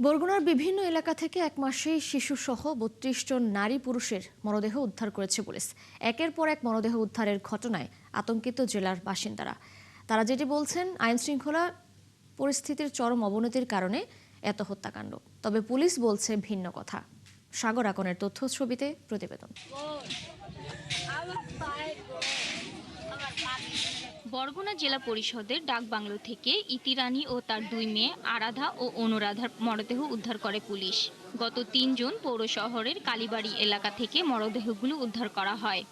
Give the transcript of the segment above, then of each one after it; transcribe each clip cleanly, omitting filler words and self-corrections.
বরগুনার বিভিন্ন এলাকা থেকে এক মাসেই শিশুসহ ৩২ জন নারী পুরুষের মরদেহ উদ্ধার করেছে পুলিশ। একের পর এক মরদেহ উদ্ধারের ঘটনায় আতঙ্কিত জেলার বাসিন্দারা। তারা যেটি বলছেন, আইনশৃঙ্খলা পরিস্থিতির চরম অবনতির কারণে এত হত্যাকাণ্ড। তবে পুলিশ বলছে ভিন্ন কথা। সাগর আকনের তথ্য ছবিতে প্রতিবেদন। বরগুনা জেলা পরিষদের ডাকবাংলো থেকে ইতিরানী ও তার দুই মেয়ে আরাধা ও অনুরাধার মরদেহ উদ্ধার করে পুলিশ। গত ৩ জুন পৌর শহরের কালীবাড়ি এলাকা থেকে মরদেহগুলো উদ্ধার করা হয়।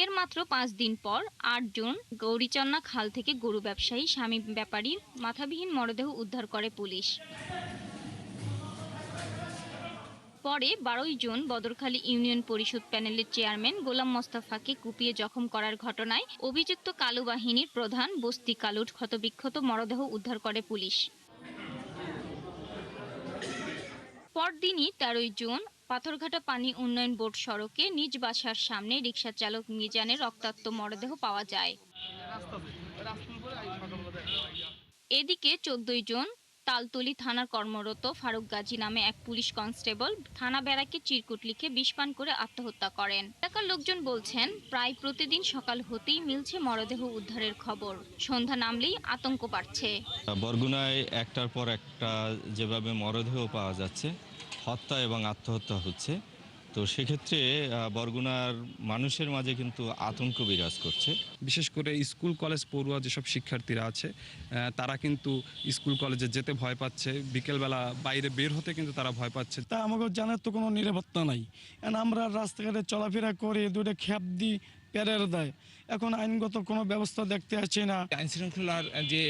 এর মাত্র ৫ দিন পর ৮ জুন গৌরীচন্না খাল থেকে গরু ব্যবসায়ী স্বামী ব্যাপারীর মাথাবিহীন মরদেহ উদ্ধার করে পুলিশ। পরে ১২ জুন বদরখালী ইউনিয়ন পরিষদ প্যানেলের চেয়ারম্যান গোলাম মোস্তফাকে কুপিয়ে জখম করার ঘটনায় অভিযুক্ত কালু বাহিনীর প্রধান বস্তি কালুর ক্ষতবিক্ষত মরদেহ উদ্ধার করে পুলিশ। পরদিনই ১৩ জুন পাথরঘাটা পানি উন্নয়ন বোর্ড সড়কে নিজ বাসার সামনে রিকশা চালক মিজানের রক্তাক্ত মরদেহ পাওয়া যায়। এদিকে ১৪ জুন তালতলী থানার কর্মরত ফারুক গাজী নামে এক পুলিশ কনস্টেবল থানা ব্যারাকে চিরকুট লিখে বিষ পান করে আত্মহত্যা করেন। এলাকার লোকজন বলছেন, প্রায় প্রতিদিন সকাল হতেই মিলছে মরদেহ উদ্ধারের খবর। সন্ধ্যা নামলেই আতঙ্ক বাড়ছে। বরগুনায় একটার পর একটা যেভাবে মরদেহ পাওয়া যাচ্ছে, হত্যা এবং আত্মহত্যা হচ্ছে, তো সেক্ষেত্রে বরগুনার মানুষের মাঝে কিন্তু আতঙ্ক বিরাজ করছে। বিশেষ করে স্কুল কলেজ পড়ুয়া যেসব শিক্ষার্থীরা আছে তারা কিন্তু স্কুল কলেজে যেতে ভয় পাচ্ছে, বিকেলবেলা বাইরে বের হতে কিন্তু তারা ভয় পাচ্ছে। তা আমাকে জানার তো কোনো নিরাপত্তা নাই। এখন আমরা রাস্তাঘাটে চলাফেরা করে দুটো খ্যাপ দিই, প্যারের দেয়। এখন আইনগত কোনো ব্যবস্থা দেখতে আসছে না। আইন শৃঙ্খলার যে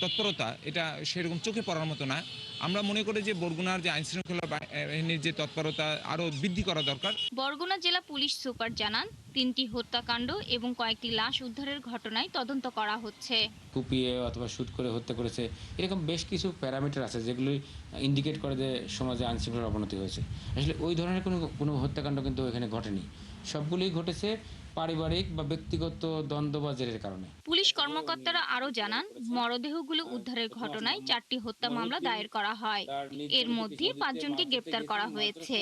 তৎপরতা, এটা সেরকম চোখে পড়ার মতো না। আমরা মনে করি যে বরগুনার যে আইন শৃঙ্খলা বাহিনীর যে তৎপরতা আরও বৃদ্ধি করা দরকার। বরগুনা জেলা পুলিশ সুপার জানান, ৩টি হত্যাকাণ্ড এবং কয়েকটি লাশ উদ্ধারের ঘটনায় তদন্ত করা হচ্ছে। কুপিয়ে অথবা শুট করে হত্যা করেছে, এরকম বেশ কিছু প্যারামিটার আছে যেগুলো ইন্ডিকেট করে যে সমাজে আইনশৃঙ্খলার অবনতি হয়েছে। আসলে ওই ধরনের কোনো হত্যাকাণ্ড কিন্তু এখানে ঘটেনি। সবগুলোই ঘটেছে পারিবারিক বা ব্যক্তিগত দ্বন্দ্ববাজের কারণে। পুলিশ কর্মকর্তারা আরও জানান, মরদেহগুলো উদ্ধারের ঘটনায় ৪টি হত্যা মামলা দায়ের করা হয়। এর মধ্যে ৫ জনকে গ্রেপ্তার করা হয়েছে।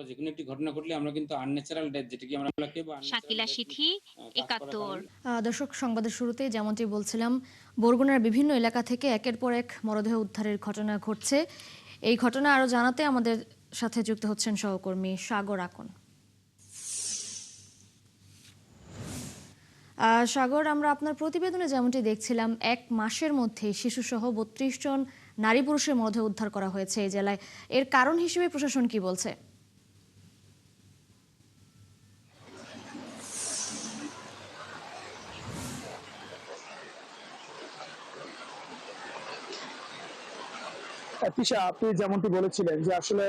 যেকোনো একটি ঘটনা ঘটলে আমরা কিন্তু আনন্যাচারাল ডেথ, যেটাকে আমরা শাকিলা সিথি, ৭১। দর্শক, সংবাদের শুরুতে যেমনটি বলছিলাম, বরগুনার বিভিন্ন এলাকা থেকে একের পর এক মরদেহ উদ্ধারের ঘটনা ঘটছে। এই ঘটনা আরও জানাতে আমাদের সাথে যুক্ত হচ্ছেন সহকর্মী সাগর আকন। সাগর, আমরা আপনার প্রতিবেদনে যেমনটি দেখছিলাম, এক মাসের মধ্যে শিশুসহ ৩২ জন নারী পুরুষের মরদেহ উদ্ধার করা হয়েছে এই জেলায়। এর কারণ হিসেবে প্রশাসন কি বলছে? তিশা, আপনি যেমনটি বলেছিলেন যে আসলে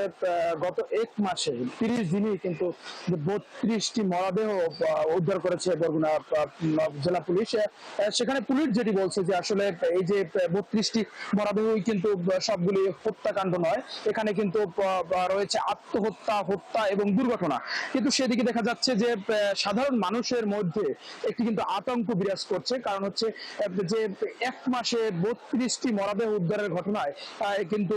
গত এক মাসে ৩০ দিনই কিন্তু ৩২টি মরদেহ উদ্ধার করেছে বরগুনা জেলা পুলিশ। সেখানে পুলিশ যেটি বলছে যে আসলে এই যে ৩২টি মরদেহই কিন্তু সবগুলি হত্যাকাণ্ড নয়, এখানে কিন্তু রয়েছে আত্মহত্যা, হত্যা এবং দুর্ঘটনা। কিন্তু সেদিকে দেখা যাচ্ছে যে সাধারণ মানুষের মধ্যে একটি কিন্তু আতঙ্ক বিরাজ করছে। কারণ হচ্ছে যে এক মাসে ৩২টি মরদেহ উদ্ধারের ঘটনায় কিন্তু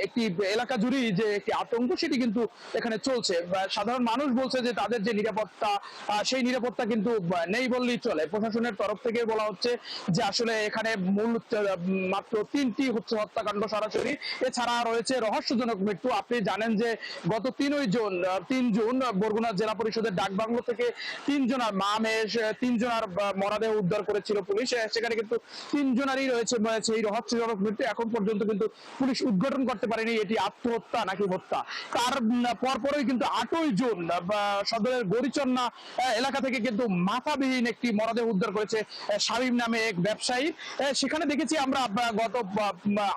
একটি এলাকা জুড়েই যে একটি আতঙ্ক, সেটি কিন্তু এখানে চলছে। সাধারণ মানুষ বলছে যে তাদের যে নিরাপত্তা, সেই নিরাপত্তা কিন্তু নেই বললেই চলে। প্রশাসনের তরফ থেকে বলা হচ্ছে যে আসলে এখানে মূল মাত্র 3টি হচ্ছে হত্যাকাণ্ড সরাসরি, এছাড়া রয়েছে রহস্যজনক মৃত্যু। আপনি জানেন যে গত ৩ জুন বরগুনা জেলা পরিষদের ডাকবাংলো থেকে 3 জনের মরদেহ উদ্ধার করেছিল পুলিশ। সেখানে কিন্তু 3 জনেরই রয়েছে এই রহস্যজনক মৃত্যু। এখন পর্যন্ত কিন্তু পুলিশ উদ্ঘাটন করতে পারেনি এটি আত্মহত্যা নাকি হত্যা। তার পরপরই কিন্তু 8ই জুন সদরের গৌরীচন্না এলাকা থেকে কিন্তু মাথাবিহীন একটি মরদেহ উদ্ধার করেছে শামীম নামে এক ব্যবসায়ী। সেখানে দেখেছি আমরা গত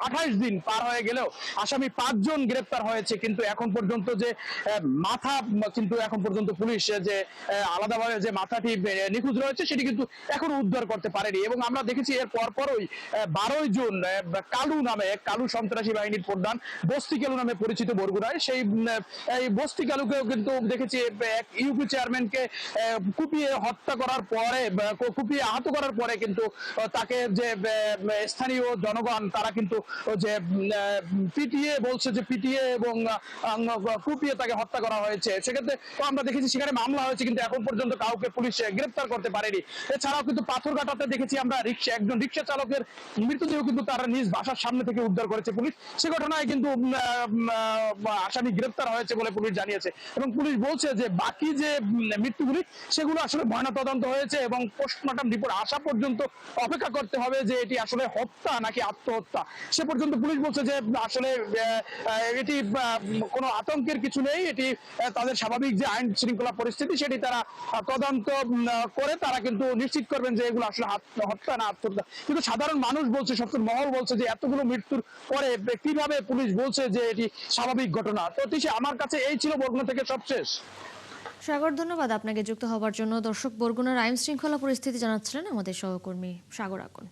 28 দিন পার হয়ে গেলেও আসামি 5 জন গ্রেপ্তার হয়েছে, কিন্তু এখন পর্যন্ত যে মাথা কিন্তু এখন পর্যন্ত পুলিশ যে আলাদাভাবে যে মাথাটি নিখোঁজ রয়েছে সেটি কিন্তু এখনো উদ্ধার করতে পারেনি। এবং আমরা দেখেছি এর পরপরই 12ই জুন কালু নামে, কালু সন্ত্রাসী বাহিনীর প্রধান বস্তি কালু নামে পরিচিত বরগুনায়। সেই এই বস্তি কালুকেও কিন্তু দেখেছি এক ইউপি চেয়ারম্যানকে কুপিয়ে হত্যা করার পরে, কুপিয়ে আহত করার পরে কিন্তু তাকে যে স্থানীয় জনগণ তারা কিন্তু যে পিটিয়ে বলছে যে পিটিয়ে এবং কুপিয়ে তাকে হত্যা করা হয়েছে। সেক্ষেত্রে আমরা দেখেছি সেখানে মামলা হয়েছে, কিন্তু এখন পর্যন্ত কাউকে পুলিশ গ্রেপ্তার করতে পারেনি। এছাড়াও কিন্তু পাথরঘাটাতে দেখেছি আমরা একজন রিক্সা চালকের মৃতদেহ কিন্তু তারা নিজ বাসার সামনে থেকে উদ্ধার করেছে পুলিশ। সে ঘটনায় কিন্তু আসামি গ্রেপ্তার হয়েছে বলে পুলিশ জানিয়েছে, এবং পুলিশ বলছে যে বাকি যে মৃত্যুগুলি সেগুলো আসলে ময়নাতদন্ত হয়েছে এবং পোস্টমর্টম রিপোর্ট আসা পর্যন্ত অপেক্ষা করতে হবে যে এটি আসলে হত্যা নাকি আত্মহত্যা। সে পর্যন্ত পুলিশ বলছে যে আসলে এটি কোনো আতঙ্কের কিছু নেই, এটি তাদের স্বাভাবিক যে আইন শৃঙ্খলা পরিস্থিতি সেটি তারা তদন্ত করে তারা কিন্তু নিশ্চিত করবেন যে এগুলো আসলে হত্যা না আত্মহত্যা। কিন্তু সাধারণ মানুষ বলছে, সবচেয়ে মহল বলছে যে এতগুলো মৃত্যুর পরে কিভাবে পুলিশ বলছে যে এটি স্বাভাবিক ঘটনা। তো আমার কাছে এই ছিল বরগুনা থেকে সবশেষ। সাগর, ধন্যবাদ আপনাকে যুক্ত হবার জন্য। দর্শক, বরগুনার আইন শৃঙ্খলা পরিস্থিতি জানাচ্ছিলেন আমাদের সহকর্মী সাগর আকন।